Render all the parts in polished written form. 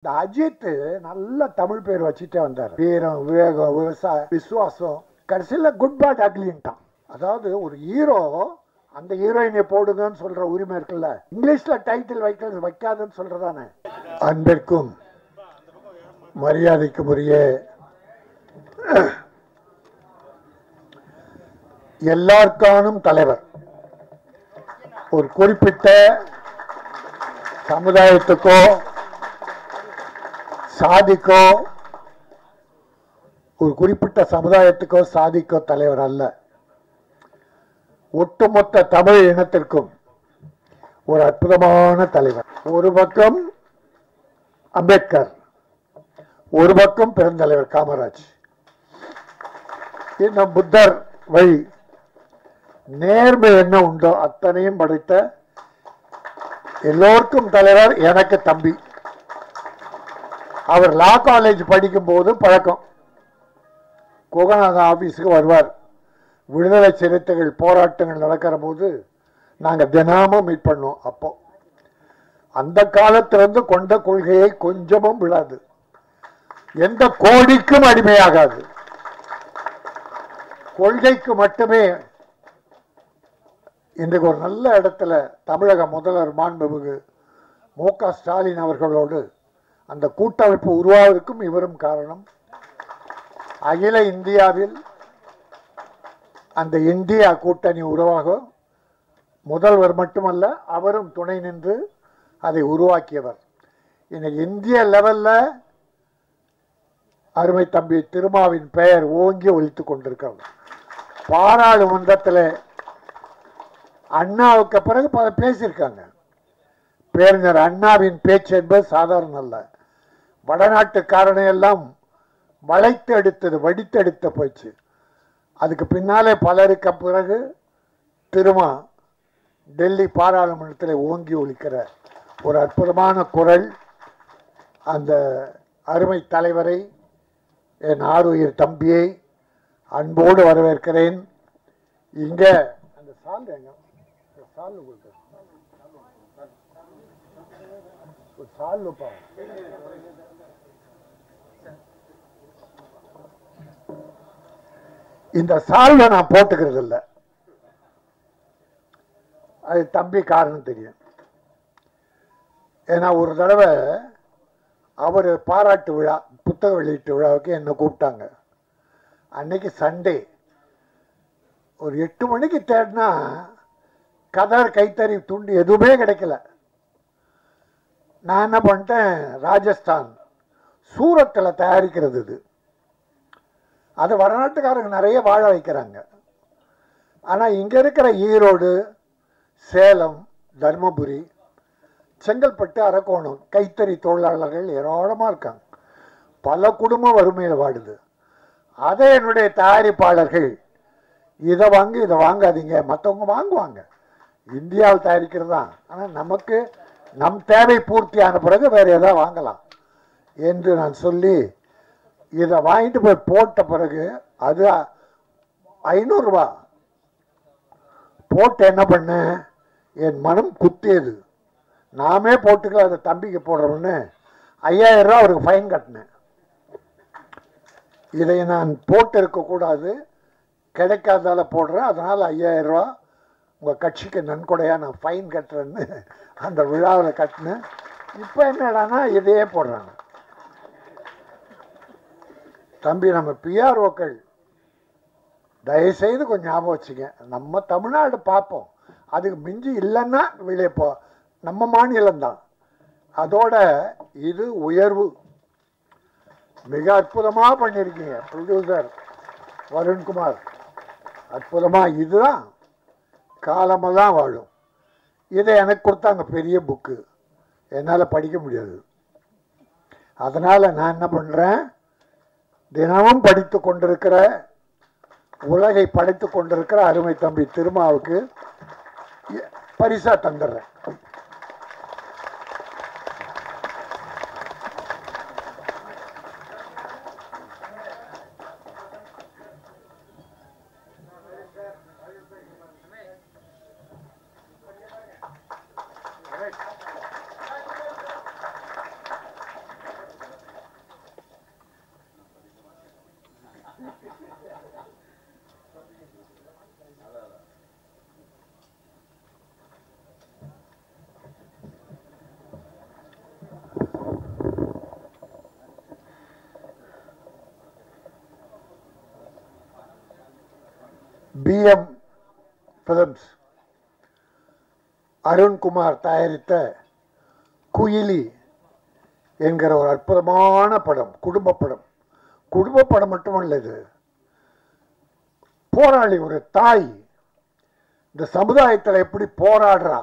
இந்த அஜித் நல்ல தமிழ் பேர் வச்சுட்டே வந்தார். வீரம், விவேகம், விவசாயம், விசுவாசம், கடைசியில் குட் பேட் அக்லின்ட்டான். அதாவது ஒரு ஹீரோ அந்த ஹீரோயினை போடுங்கன்னு சொல்ற உரிமை இருக்குல்ல, இங்கிலீஷ்ல டைட்டில் வைக்காதுன்னு சொல்றதானே. அன்பிற்கும் மரியாதைக்கும் உரிய எல்லாருக்கானும் தலைவர், ஒரு குறிப்பிட்ட சமுதாயத்துக்கோ சாதிக்கோ, ஒரு குறிப்பிட்ட சமுதாயத்துக்கோ சாதிக்கோ தலைவர் அல்ல, ஒட்டுமொத்த தமிழ் இனத்திற்கும் ஒரு அற்புதமான தலைவர். ஒரு பக்கம் அம்பேத்கர், ஒரு பக்கம் பெருந்தலைவர் காமராஜ், இன்னும் புத்தர் வழி நேர்மை என்ன உண்டோ அத்தனையும் படைத்த எல்லோருக்கும் தலைவர் எனக்கு தம்பி. அவர் லா காலேஜ் படிக்கும் போது பழக்கம். கோகநாதன் ஆபீஸுக்கு வருவார். விடுதலை சிறுத்தைகள் போராட்டங்கள் நடக்கிற போது நாங்கள் தினமும் மீட் பண்ணோம். அப்போ அந்த காலத்திலிருந்து கொண்ட கொள்கையை கொஞ்சமும் விடாது, எந்த கோடிக்கும் அடிமையாகாது, கொள்கைக்கு மட்டுமே. இன்றைக்கு ஒரு நல்ல இடத்துல தமிழக முதல்வர் மாண்புமிகு மு.க. ஸ்டாலின் அவர்களோடு அந்த கூட்டமைப்பு உருவாவதற்கும் இவரும் காரணம். அகில இந்தியாவில் அந்த இந்தியா கூட்டணி உருவாக முதல்வர் மட்டுமல்ல, அவரும் துணை நின்று அதை உருவாக்கியவர். இன்னைக்கு இந்திய லெவல்ல அருமை தம்பி திருமாவின் பெயர் ஓங்கி ஒலித்துக் கொண்டிருக்கிறது. பாராளுமன்றத்தில் அண்ணாவுக்கு பிறகு பேசியிருக்காங்க. பேரறிஞர் அண்ணாவின் பேச்சு என்பது சாதாரண அல்ல. வடநாட்டுக்காரனை எல்லாம் வளைத்து எடுத்தது, வடித்தெடுத்த போச்சு. அதுக்கு பின்னாலே பலருக்கு பிறகு திருமா டெல்லி பாராளுமன்றத்தில் ஓங்கி ஒலிக்கிற ஒரு அற்புதமான குரல். அந்த அருமை தலைவரை, என் ஆருயிர் தம்பியை அன்போடு வரவேற்கிறேன். இங்க அந்த சால் எங்க சால் சால்ப்பா, இந்த சால்வை நான் போட்டுக்கிறது இல்லை, அது தம்பி காரணம் தெரியும். ஏன்னா ஒரு தடவை அவர் பாராட்டு விழா, புத்தக வெளியீட்டு விழாவுக்கு என்னை கூப்பிட்டாங்க. அன்னைக்கு சண்டே. ஒரு 8 மணிக்கு தேடினா கதர், கைத்தறி, துண்டு எதுவுமே கிடைக்கல. நான் என்ன பண்ணிட்டேன், ராஜஸ்தான் சூரத்தில் தயாரிக்கிறது இது, அது வடநாட்டுக்காரங்க நிறைய வாழ வைக்கிறாங்க. ஆனால் இங்கே இருக்கிற ஈரோடு, சேலம், தர்மபுரி, செங்கல்பட்டு, அரக்கோணம் கைத்தறி தொழிலாளர்கள் ஏராளமாக இருக்காங்க. பல குடும்பம் வறுமையில் வாடுது. அதை என்னுடைய தயாரிப்பாளர்கள் இதை வாங்கி இதை வாங்காதீங்க, மற்றவங்க வாங்குவாங்க, இந்தியாவில் தயாரிக்கிறது தான், ஆனால் நமக்கு நம் தேவை பூர்த்தியான பிறகு வேறு எதாவது வாங்கலாம் என்று நான் சொல்லி இதை வாங்கிட்டு போய் போட்ட பிறகு அது 500 ரூபா போட்டு என்ன பண்ணேன், என் மனம் குத்தியது. நாமே போட்டுக்கல, அதை தம்பிக்கு போடுறோம்னு 5000 ரூபா அவருக்கு ஃபைன் கட்டினேன். இதை நான் போட்டு இருக்கக்கூடாது, கிடைக்காதால போடுறேன், அதனால் 5000 ரூபா உங்கள் கட்சிக்கு நன்கொடையாக நான் ஃபைன் கட்டுறேன்னு அந்த விழாவில் கட்டினேன். இப்போ என்னடானா இதையே போடுறாங்க. தம்பி, நம்ம பிஆர்ஓக்கள் தயவுசெய்து கொஞ்சம் ஞாபகம் வச்சுங்க. நம்ம தமிழ்நாடு பார்ப்போம், அதுக்கு மிஞ்சி இல்லைன்னா வெளியே போ, நம்ம மாநிலம்தான். அதோட இது உயர்வு. மிக அற்புதமாக பண்ணியிருக்கீங்க ப்ரொடியூசர் வருண்குமார், அற்புதமாக. இதுதான் காலமெல்லாம் வாழும். இதை எனக்கு கொடுத்தாங்க, பெரிய புக்கு, என்னால் படிக்க முடியாது. அதனால் நான் என்ன பண்ணுறேன், தினமும் படித்து கொண்டிருக்கிற, உலகை படைத்து கொண்டிருக்கிற அருமை தம்பி திருமாவுக்கு பரிசா தந்துடுறேன். BM Films அருண்குமார் தயாரித்த குயிலி என்கிற ஒரு அற்புதமான படம், குடும்ப படம் மட்டுமல்ல, இது போராளி, ஒரு தாய் இந்த சமுதாயத்தில் எப்படி போராடுறா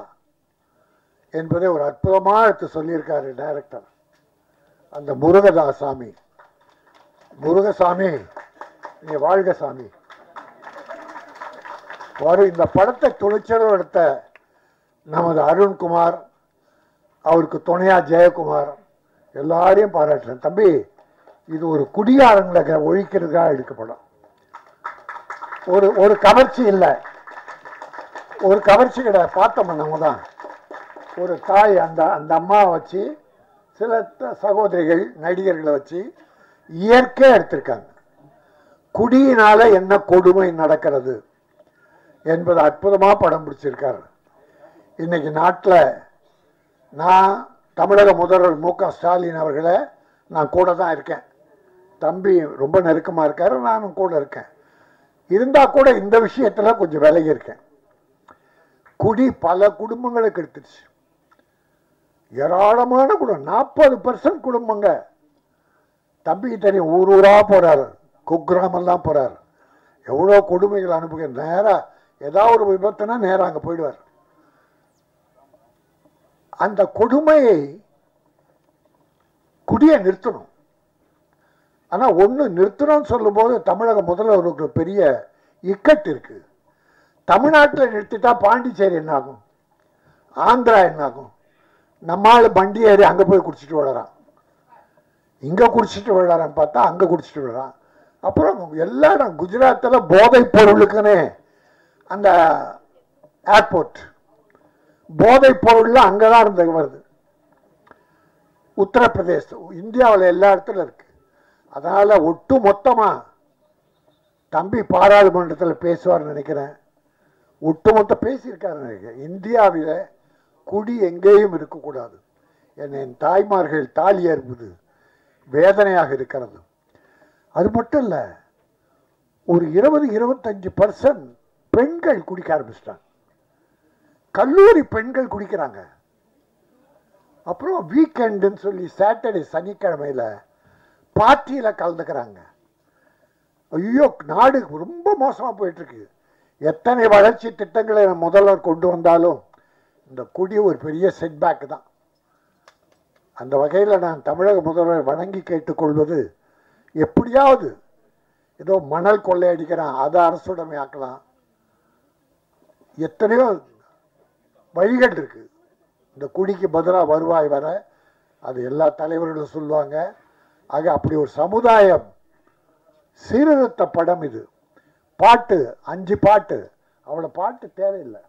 என்பதை ஒரு அற்புதமாக எடுத்து சொல்லியிருக்காரு டைரக்டர் அந்த முருகசாமி. நீ வாழ்க சாமி. இந்த படத்தை துணிச்சலும் எடுத்த நமது அருண்குமார், அவருக்கு துணையா ஜெயக்குமார், எல்லாரையும் பாராட்டுறேன். தம்பி, இது ஒரு குடியாரங்களை ஒழிக்கிறதுக்காக எடுக்கப்படும். ஒரு கவர்ச்சி இல்லை, ஒரு கவர்ச்சி கிடையாது. பார்த்தோம் நம்ம தான் ஒரு தாய் அந்த அம்மாவை வச்சு, சில சகோதரிகள் நடிகர்களை வச்சு இயற்கையாக எடுத்திருக்காங்க. குடியினால என்ன கொடுமை நடக்கிறது என்பது அற்புதமாக படம் பிடிச்சிருக்காரு. இன்னைக்கு நாட்டில் நான் தமிழக முதல்வர் MK ஸ்டாலின் அவர்களை நான் கூட தான் இருக்கேன். தம்பி ரொம்ப நெருக்கமாக இருக்காரு, நானும் கூட இருக்கேன். இருந்தால் கூட இந்த விஷயத்தில் கொஞ்சம் விலகி இருக்கேன். குடி பல குடும்பங்களுக்கு எடுத்துருச்சு. ஏராளமான குடும்பம், 40% குடும்பங்க. தம்பிக்கு தெரியும், ஊராக போகிறாரு, குக்கிராமெல்லாம் போகிறார். எவ்வளோ கொடுமைகள் அனுப்புக. நேராக ஏதாவது ஒரு விபத்துனா நேராக அங்கே போயிடுவார். அந்த கொடுமையை குடியை நிறுத்தணும். ஆனால் ஒன்று நிறுத்தணும்னு சொல்லும்போது தமிழக முதல்வருக்கு பெரிய இக்கட்டு இருக்கு. தமிழ்நாட்டில் நிறுத்திட்டா பாண்டிச்சேரி என்னாகும், ஆந்திரா என்னாகும்? நம்மால் வண்டி ஏறி அங்கே போய் குடிச்சிட்டு விடுறான், இங்கே குடிச்சிட்டு விடுறான்னு பார்த்தா அங்கே குடிச்சிட்டு விடுறான். அப்புறம் எல்லா இடம் குஜராத்தில் போதைப் பொருளுக்குன்னு அந்த ஏர்போர்ட், போதைப் பொருள்லாம் அங்கே தான் இருந்து வருது. உத்தரப்பிரதேசம், இந்தியாவில் எல்லா இடத்துல இருக்கு. அதனால் ஒட்டு மொத்தமாக தம்பி பாராளுமன்றத்தில் பேசுவார்னு நினைக்கிறேன். ஒட்டுமொத்த பேசியிருக்காரு நினைக்கிறேன். இந்தியாவில் குடி எங்கேயும் இருக்கக்கூடாது. என் தாய்மார்கள் தாலி ஏற்பது வேதனையாக இருக்கிறது. அது மட்டும் இல்லை, ஒரு 20-25% பெண்கள் குடிக்க ஆரம்பிச்சிட்டாங்க. கல்லூரி பெண்கள் குடிக்கிறாங்க. அப்புறம் வீக்கெண்டுன்னு சொல்லி சாட்டர்டே சனிக்கிழமையில் பார்ட்டியில் கலந்துக்கிறாங்க. ஐயோ, நாடு ரொம்ப மோசமாக போயிட்டுருக்கு. எத்தனை வளர்ச்சி திட்டங்களை முதல்வர் கொண்டு வந்தாலும் இந்த குடி ஒரு பெரிய செட்பேக் தான். அந்த வகையில் நான் தமிழக முதல்வர் வணங்கி கேட்டுக்கொள்வது, எப்படியாவது ஏதோ மணல் கொள்ளையடிக்கிறான், அதை அரசுடைமை ஆக்கலாம். எத்தனையோ வழிகள் இருக்கு இந்த குடிக்கு பதிலாக வருவாய் வர. அது எல்லா தலைவர்களும் சொல்லுவாங்க. ஆக அப்படி ஒரு சமுதாயம் சீர்திருத்த படம் இது. பாட்டு 5 பாட்டு, அவ்வளோ பாட்டு தேவையில்லை.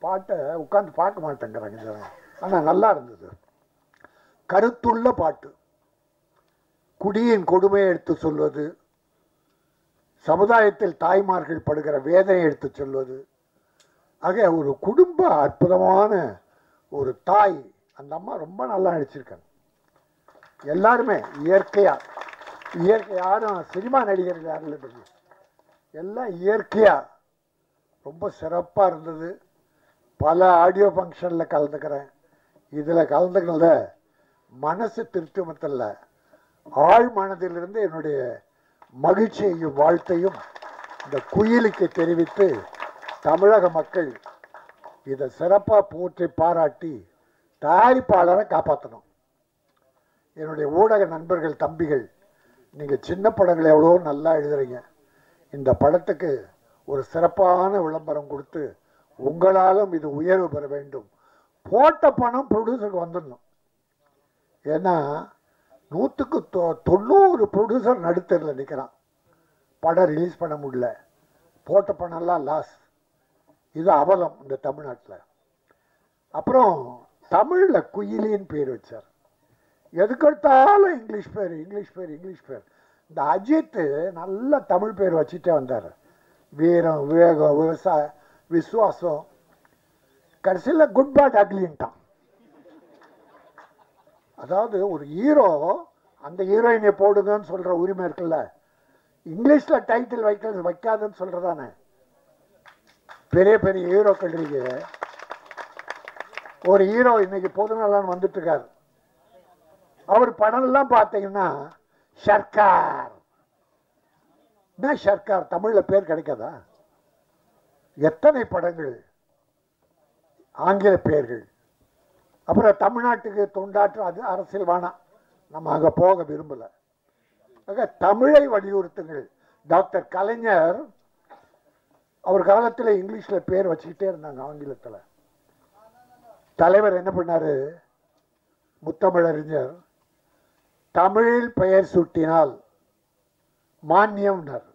பாட்டை உட்காந்து பார்க்க மாட்டேங்கிறாங்க. ஆனால் நல்லா இருந்தது, கருத்துள்ள பாட்டு. குடியின் கொடுமையை எடுத்து சொல்வது, சமுதாயத்தில் தாய்மார்கள் படுகிற வேதனை எடுத்து சொல்வது. ஆக ஒரு குடும்ப அற்புதமான ஒரு தாய். அந்த அம்மா ரொம்ப நல்லா நடிச்சிருக்காங்க. எல்லாருமே இயற்கை, யாரும் சினிமா நடிகர்கள் யாரும் இல்லை, எல்லாம் இயற்கையாக ரொம்ப சிறப்பாக இருந்தது. பல ஆடியோ ஃபங்க்ஷனில் கலந்துக்கிறேன். இதில் கலந்துக்கிறத மனசு திருப்திமத்தில் ஆழ் மனதிலிருந்து என்னுடைய மகிழ்ச்சியையும் வாழ்த்தையும் இந்த குயிலுக்கு தெரிவித்து, தமிழக மக்கள் இதை சிறப்பாக போற்றி பாராட்டி தயாரிப்பாளரை காப்பாற்றணும். என்னுடைய ஊடக நண்பர்கள், தம்பிகள், நீங்கள் சின்ன படங்களை எவ்வளோ நல்லா எழுதுறீங்க. இந்த படத்துக்கு ஒரு சிறப்பான விளம்பரம் கொடுத்து உங்களாலும் இது உயர்வு பெற வேண்டும். போட்ட பணம் ப்ரொடியூசருக்கு வந்துடணும். ஏன்னா 100க்கு 90 ப்ரொடியூசர் நடுத்தரில் நிற்கிறான், படம் ரிலீஸ் பண்ண முடியல. போட்ட பணம்லாம் லாஸ். இது அவலம் இந்த தமிழ்நாட்டில். அப்புறம் தமிழில் குயிலின்னு பேர் வச்சார். எதுக்கெடுத்தாலும் இங்கிலீஷ் பேர். இந்த அஜித்து நல்ல தமிழ் பேர் வச்சுட்டே வந்தார். வீரம், விவேகம், விசுவாசம். கடைசியில் குட் பேட் அக்லின்ட்டான். அதாவது ஒரு ஹீரோ அந்த ஹீரோயினை போடுங்கன்னு சொல்கிற உரிமை இருக்குல்ல, இங்கிலீஷ்ல டைட்டில் வைக்காதுன்னு சொல்றதானே. பெரிய பெரிய ஹீரோக்கள் இருக்கு. ஒரு ஹீரோ இன்னைக்கு பொதுநலன் வந்துட்டு இருக்காரு. அவர் படம் எல்லாம் பார்த்தீங்கன்னா சர்க்கார். என்ன சர்க்கார் தமிழ்ல பேர் கிடைக்காதா? எத்தனை படங்கள் ஆங்கில பெயர்கள். அப்புறம் தமிழ்நாட்டுக்கு தொண்டாற்று அது அரசியல் வேணாம், நம்ம அங்கே போக விரும்பல. ஆக தமிழை வலியுறுத்துங்கள். டாக்டர் கலைஞர் அவர் காலத்தில் இங்கிலீஷில் பேர் வச்சுக்கிட்டே இருந்தாங்க, ஆங்கிலத்தில். தலைவர் என்ன பண்ணாரு, முத்தமிழறிஞர், தமிழில் பெயர் சூட்டினால் மானியம்னார்.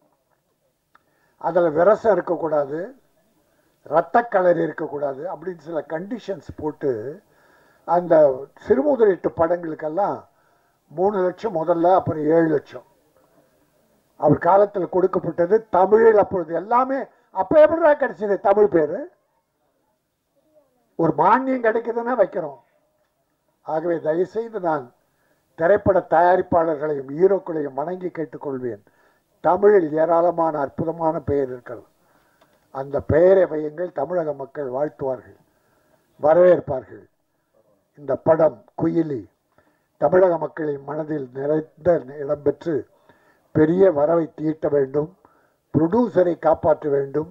அதில் விரசம் இருக்கக்கூடாது, இரத்த கலர் இருக்கக்கூடாது அப்படின்னு சில கண்டிஷன்ஸ் போட்டு அந்த சிறுமுதலீட்டு படங்களுக்கெல்லாம் 3 லட்சம் முதல்ல, அப்புறம் 7 லட்சம் அவர் காலத்தில் கொடுக்கப்பட்டது. தமிழில் அப்பொழுது எல்லாமே அப்போ எப்படிடா கிடைச்சது தமிழ் பேர்? ஒரு மானியம் கிடைக்குதுன்னா வைக்கிறோம். ஆகவே தயவுசெய்து நான் திரைப்பட தயாரிப்பாளர்களையும் ஹீரோக்களையும் வணங்கி கேட்டுக்கொள்வேன். தமிழில் ஏராளமான அற்புதமான பெயர் இருக்கிறது. அந்த பெயரை வையுங்கள். தமிழக மக்கள் வாழ்த்துவார்கள், வரவேற்பார்கள். இந்த படம் குயிலி தமிழக மக்களின் மனதில் நிறைந்த இடம்பெற்று பெரிய வரவை தீட்ட வேண்டும். ப்ரொடியூசரை காப்பாற்ற வேண்டும்.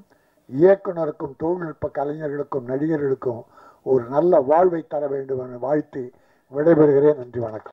இயக்குனருக்கும் தொழில்நுட்ப கலைஞர்களுக்கும் நடிகர்களுக்கும் ஒரு நல்ல வாழ்வை தர வேண்டும் என வாழ்த்தி விடைபெறுகிறேன். நன்றி, வணக்கம்.